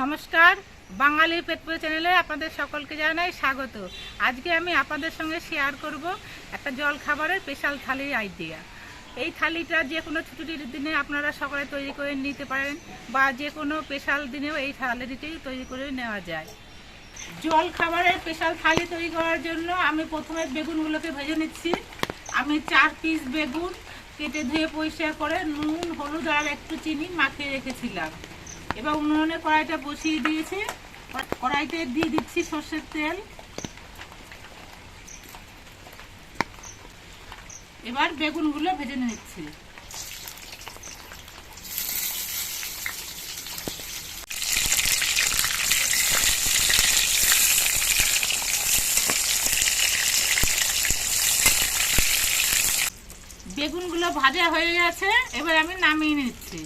নমস্কার, বাঙালি পেটপুজা চ্যানেলে আপনাদের সকলকে জানাই স্বাগত। আজকে আমি আপনাদের সঙ্গে শেয়ার করব একটা জল খাবারের স্পেশাল থালির আইডিয়া। এই থালিটা যে কোনো ছুটির দিনে আপনারা সকালে তৈরি করে নিতে পারেন বা যে কোনো স্পেশাল দিনেও এই থালিটি তৈরি করে নেওয়া যায়। জল খাবারের স্পেশাল থালি তৈরি করার জন্য আমি প্রথমে বেগুনগুলোকে ভেজে নিচ্ছি। আমি 4 পিস বেগুন কেটে ধুয়ে পরিষ্কার করে নুন, হলুদ আর একটু চিনি মাখিয়ে রেখেছিলাম। এবার উনুনে কড়াইটা বসিয়ে দিয়েছি। কড়াইতে দিয়ে দিচ্ছি সর্ষের তেল। এবার বেগুনগুলো ভেজে নিচ্ছি। বেগুনগুলো ভাজা হয়ে গেছে, এবার আমি নামিয়ে নিচ্ছি।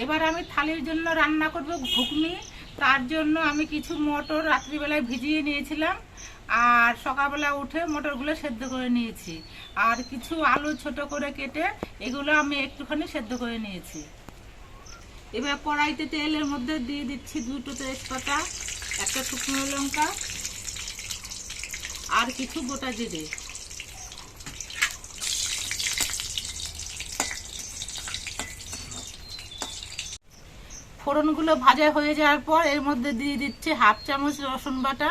এবার আমি থালির জন্য রান্না করব ঘুগনি। তার জন্য আমি কিছু মটর রাত্রিবেলায় ভিজিয়ে নিয়েছিলাম আর সকালবেলা উঠে মটরগুলো সেদ্ধ করে নিয়েছি। আর কিছু আলু ছোট করে কেটে এগুলো আমি একটুখানি সেদ্ধ করে নিয়েছি। এবার কড়াইতে তেলের মধ্যে দিয়ে দিচ্ছি 2টো তেজপাতা, একটা শুকনো লঙ্কা আর কিছু গোটা জিরে। ফোড়নগুলো ভাজা হয়ে যাওয়ার পর এর মধ্যে দিয়ে দিচ্ছি 1/2 চামচ রসুন বাটা।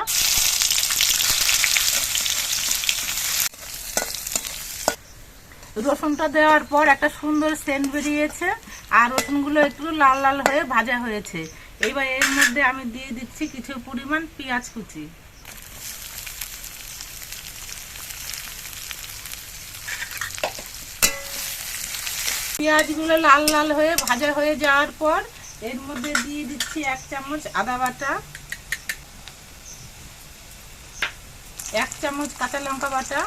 রসুনটা দেওয়ার পর একটা সুন্দর সেন্ট বেরিয়েছে আর রসুনগুলো একটু লাল লাল হয়ে ভাজা হয়েছে। এবার এর মধ্যে আমি দিয়ে দিচ্ছি কিছু পরিমাণ পেঁয়াজ কুচি। পেঁয়াজগুলো লাল লাল হয়ে ভাজা হয়ে যাওয়ার পর এর মধ্যে দিয়ে দিচ্ছি 1 চামচ আদা বাটা, 1 চামচ কাঁচা লঙ্কা বাটা,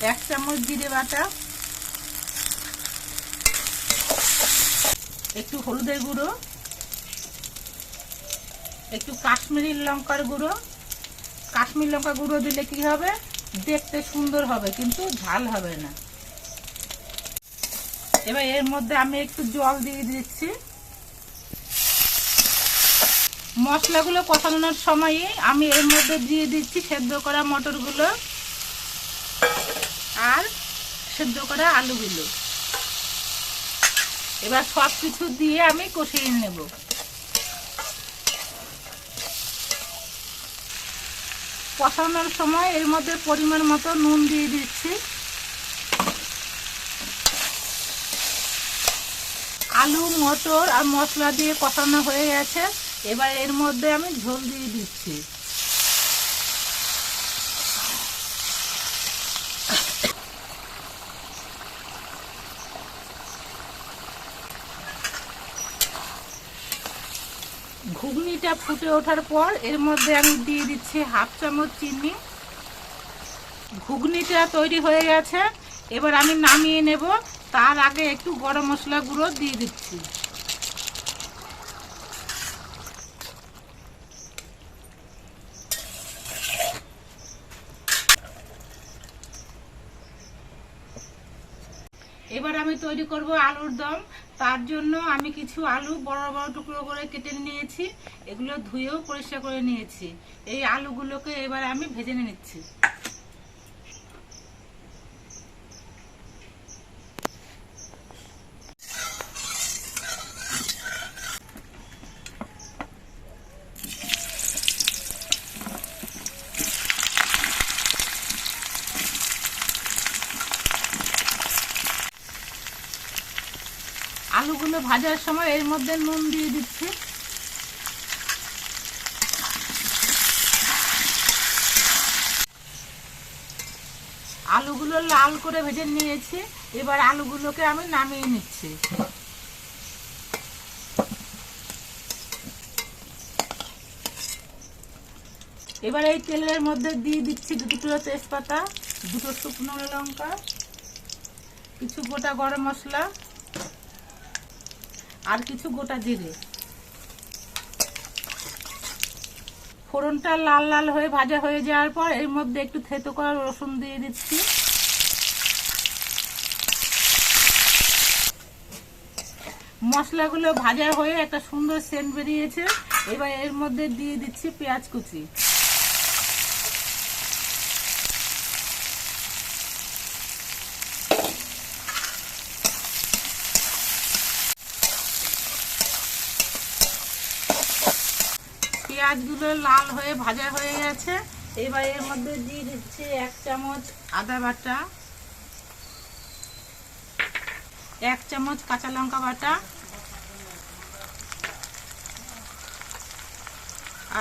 1 চামচ জিরে বাটা, একটু হলুদের গুঁড়ো, একটু কাশ্মীরি লঙ্কার গুঁড়ো। কাশ্মীরি লঙ্কা গুঁড়ো দিলে কি হবে, দেখতে সুন্দর হবে কিন্তু ঝাল হবে না। এবার এর মধ্যে আমি একটু জল দিয়ে দিচ্ছি। মশলাগুলো কষানোর সময়ই আমি এর মধ্যে দিয়ে দিচ্ছি সেদ্ধ করা মটরগুলো আর সেদ্ধ করা আলুগুলো। এবার সব কিছু দিয়ে আমি কষিয়ে নেব। কষানোর সময় এর মধ্যে পরিমাণ মতো নুন দিয়ে দিচ্ছি। আলু, মটর আর মশলা দিয়ে কষানো হয়ে গেছে। এবার এর মধ্যে আমি ঝোল দিয়ে দিচ্ছি। ঘুগনিটা ফুটে ওঠার পর এর মধ্যে আমি দিয়ে দিচ্ছি 1/2 চামচ চিনি। ঘুগনিটা তৈরি হয়ে গেছে, এবার আমি নামিয়ে নেব। তার আগে একটু গরম মশলা গুঁড়ো দিয়ে দিচ্ছি। এবার আমি তৈরি করব আলুর দম। তার জন্য আমি কিছু আলু বড় বড় টুকরো করে কেটে নিয়েছি, এগুলো ধুয়েও পরিষ্কার করে নিয়েছি। এই আলুগুলোকে এবার আমি ভেজে নিচ্ছি। আলুগুলো ভাজার সময় এর মধ্যে নুন দিয়ে দিচ্ছি। আলুগুলো লাল করে ভেজে নিয়েছি, এবার আলুগুলোকে আমি নামিয়ে নিচ্ছি। এবার এই তেলের মধ্যে দিয়ে দিচ্ছি 2টো তেজপাতা, 2টো শুকনো লঙ্কা, কিছু গোটা গরম মশলা আর কিছু গোটা জিরে। ফোড়নটা লাল লাল হয়ে ভাজা হয়ে যাওয়ার পর এর মধ্যে একটু থেতো করা রসুন দিয়ে দিচ্ছি। মশলাগুলো ভাজা হয়ে একটা সুন্দর সেন্ট বেরিয়েছে। এবার এর মধ্যে দিয়ে দিচ্ছি পেঁয়াজ কুচি। পেঁয়াজগুলো লাল হয়ে ভাজা হয়ে গেছে। এবার এর মধ্যে দিয়ে দিচ্ছি 1 চামচ আদা বাটা, 1 চামচ কাঁচা লঙ্কা বাটা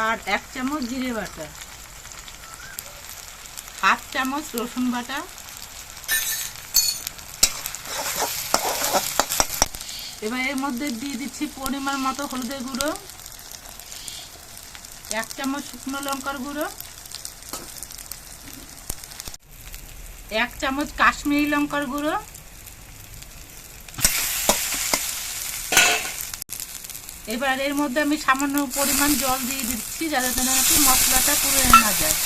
আর 1 চামচ জিরে বাটা, 1/2 চামচ রসুন বাটা, এবার এর মধ্যে দিয়ে দিচ্ছি পরিমাণ মতো হলুদের গুঁড়ো, 1 চামচ শুকনো লঙ্কার গুঁড়ো, 1 চামচ কাশ্মীরি লঙ্কার গুঁড়ো, এবার এর মধ্যে আমি সামান্য পরিমাণ জল দিয়ে দিচ্ছি যাতে নাকি মশলাটা পুড়ে না যায়।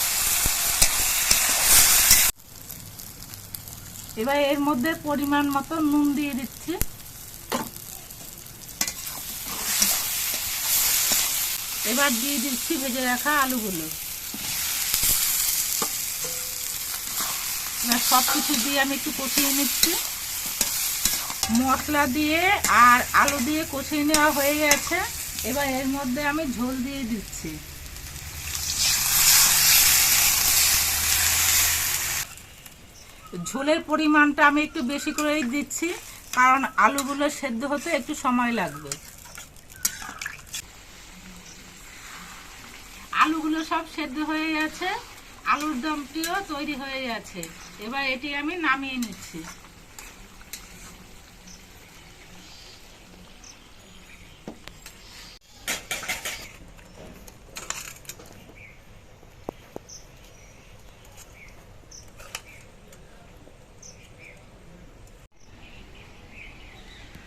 এবার এর মধ্যে পরিমাণ মতো নুন দিয়ে দিচ্ছি। এবার দিয়ে দিচ্ছি ভেজে রাখা আলুগুলো। এবার সব কিছু দিয়ে আমি একটু কষিয়ে নিচ্ছি। মশলা দিয়ে আর আলু দিয়ে কষিয়ে নেওয়া হয়ে গেছে। এবার এর মধ্যে আমি ঝোল দিয়ে দিচ্ছি। ঝোলের পরিমাণটা আমি একটু বেশি করেই দিচ্ছি, কারণ আলুগুলো সেদ্ধ হতে একটু সময় লাগবে। আলুগুলো সব সেদ্ধ হয়ে গেছে, আলুর দমটিও তৈরি হয়ে গেছে। এবার এটি আমি নামিয়ে নিচ্ছি।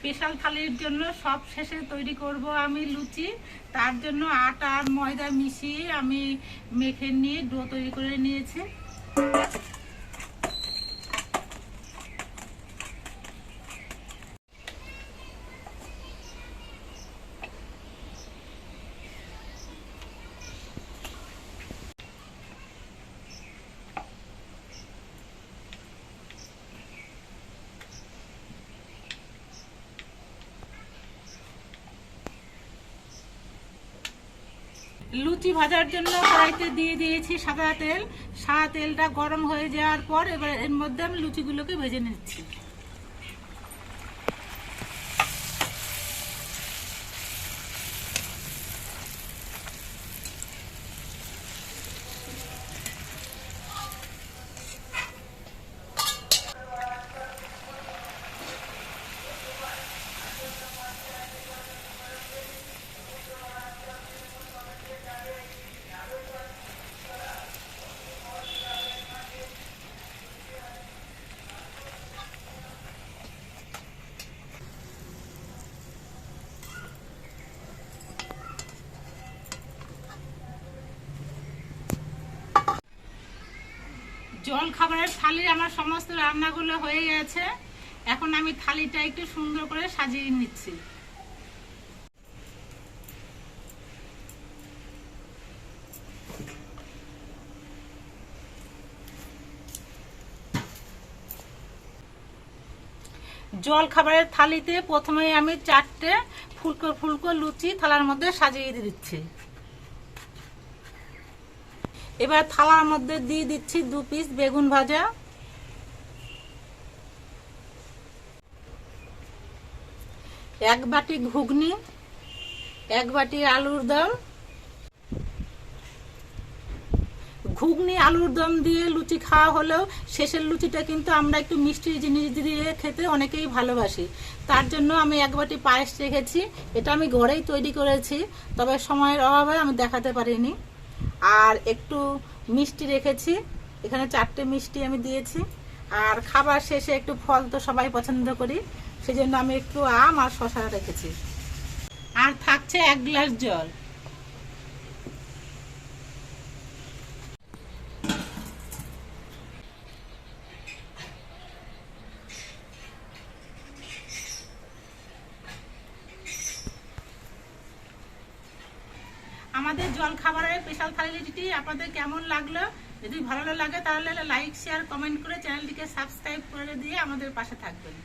স্পেশাল থালির জন্য সব শেষে তৈরি করব আমি লুচি। তার জন্য আটা আর ময়দা মিশিয়ে আমি মেখে নিয়ে ডো তৈরি করে নিয়েছি। লুচি ভাজার জন্য কড়াইতে দিয়ে দিয়েছি সাদা তেল। সাদা তেলটা গরম হয়ে যাওয়ার পর এবার এর মধ্যে আমি লুচিগুলোকে ভেজে নিচ্ছি। জল খাবারের থালির আমার সমস্ত রান্নাগুলো হয়ে গেছে। এখন আমি থালিটা একটু সুন্দর করে সাজিয়ে নিচ্ছি। জল খাবারের থালিতে প্রথমে আমি 4টে ফুলকো ফুলকো লুচি থালার মধ্যে সাজিয়ে দিচ্ছি। এবার থালার মধ্যে দিয়ে দিচ্ছি 2 পিস বেগুন ভাজা, 1 বাটি ঘুগনি, 1 বাটি আলুর দম। ঘুগনি আলুর দম দিয়ে লুচি খাওয়া হলেও শেষের লুচিটা কিন্তু আমরা একটু মিষ্টি জিনিস দিয়ে খেতে অনেকেই ভালোবাসি। তার জন্য আমি 1 বাটি পায়েস রেখেছি। এটা আমি ঘরেই তৈরি করেছি, তবে সময়ের অভাবে আমি দেখাতে পারিনি। আর একটু মিষ্টি রেখেছি, এখানে 4টে মিষ্টি আমি দিয়েছি। আর খাবার শেষে একটু ফল তো সবাই পছন্দ করি, সেজন্য আমি একটু আম আর শসা রেখেছি। আর থাকছে 1 গ্লাস জল। আমাদের জল খাবারের স্পেশাল থালিটি আপনাদের কেমন লাগলো? যদি ভালো লাগে তাহলে লাইক শেয়ার কমেন্ট করে চ্যানেলটিকে সাবস্ক্রাইব করে দিয়ে আমাদের পাশে থাকবেন।